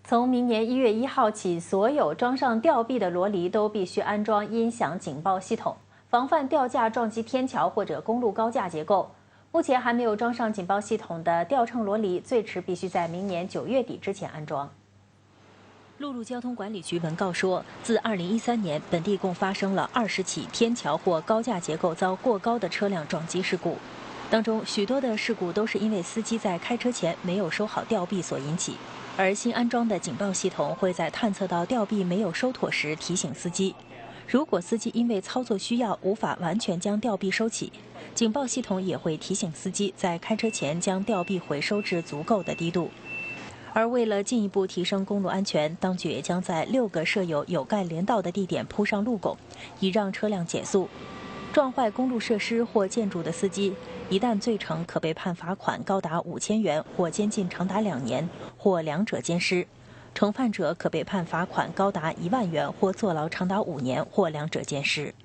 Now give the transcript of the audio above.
从明年1月1号起，所有装上吊臂的罗黎都必须安装音响警报系统，防范吊架撞击天桥或者公路高架结构。目前还没有装上警报系统的吊乘罗黎，最迟必须在明年9月底之前安装。陆路交通管理局文告说，自2013年，本地共发生了20起天桥或高架结构遭过高的车辆撞击事故，当中许多的事故都是因为司机在开车前没有收好吊臂所引起。而新安装的警报系统会在探测到吊臂没有收妥时提醒司机。如果司机因为操作需要无法完全将吊臂收起，警报系统也会提醒司机在开车前将吊臂回收至足够的低度。而为了进一步提升公路安全，当局也将在6个设有有盖连道的地点铺上路拱，以让车辆减速。撞坏公路设施或建筑的司机，一旦罪成，可被判罚款高达5000元或监禁长达2年，或两者兼施；重犯者可被判罚款高达1万元或坐牢长达5年，或两者兼施。